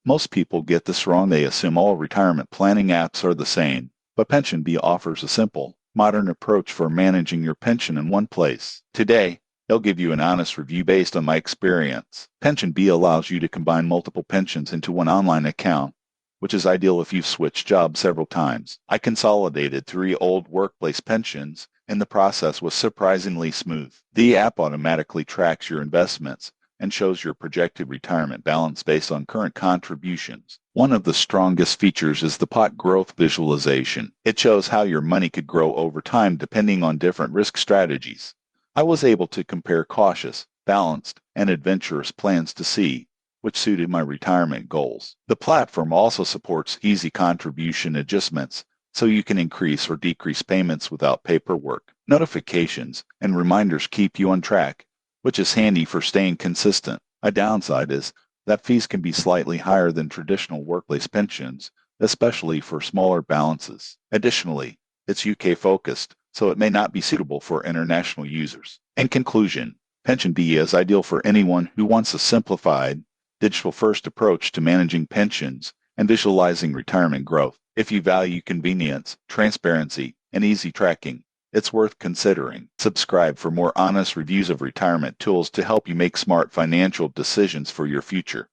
Most people get this wrong. They assume all retirement planning apps are the same, but PensionBee offers a simple, modern approach for managing your pension in one place. Today, I'll give you an honest review based on my experience. PensionBee allows you to combine multiple pensions into one online account, which is ideal if you've switched jobs several times. I consolidated 3 old workplace pensions, and the process was surprisingly smooth. The app automatically tracks your investments and shows your projected retirement balance based on current contributions. One of the strongest features is the pot growth visualization. It shows how your money could grow over time depending on different risk strategies. I was able to compare cautious, balanced, and adventurous plans to see which suited my retirement goals. The platform also supports easy contribution adjustments, so you can increase or decrease payments without paperwork. Notifications and reminders keep you on track, which is handy for staying consistent. A downside is that fees can be slightly higher than traditional workplace pensions, especially for smaller balances. Additionally, it's UK-focused, so it may not be suitable for international users. In conclusion, PensionBee is ideal for anyone who wants a simplified, digital-first approach to managing pensions and visualizing retirement growth. If you value convenience, transparency, and easy tracking, it's worth considering. Subscribe for more honest reviews of retirement tools to help you make smart financial decisions for your future.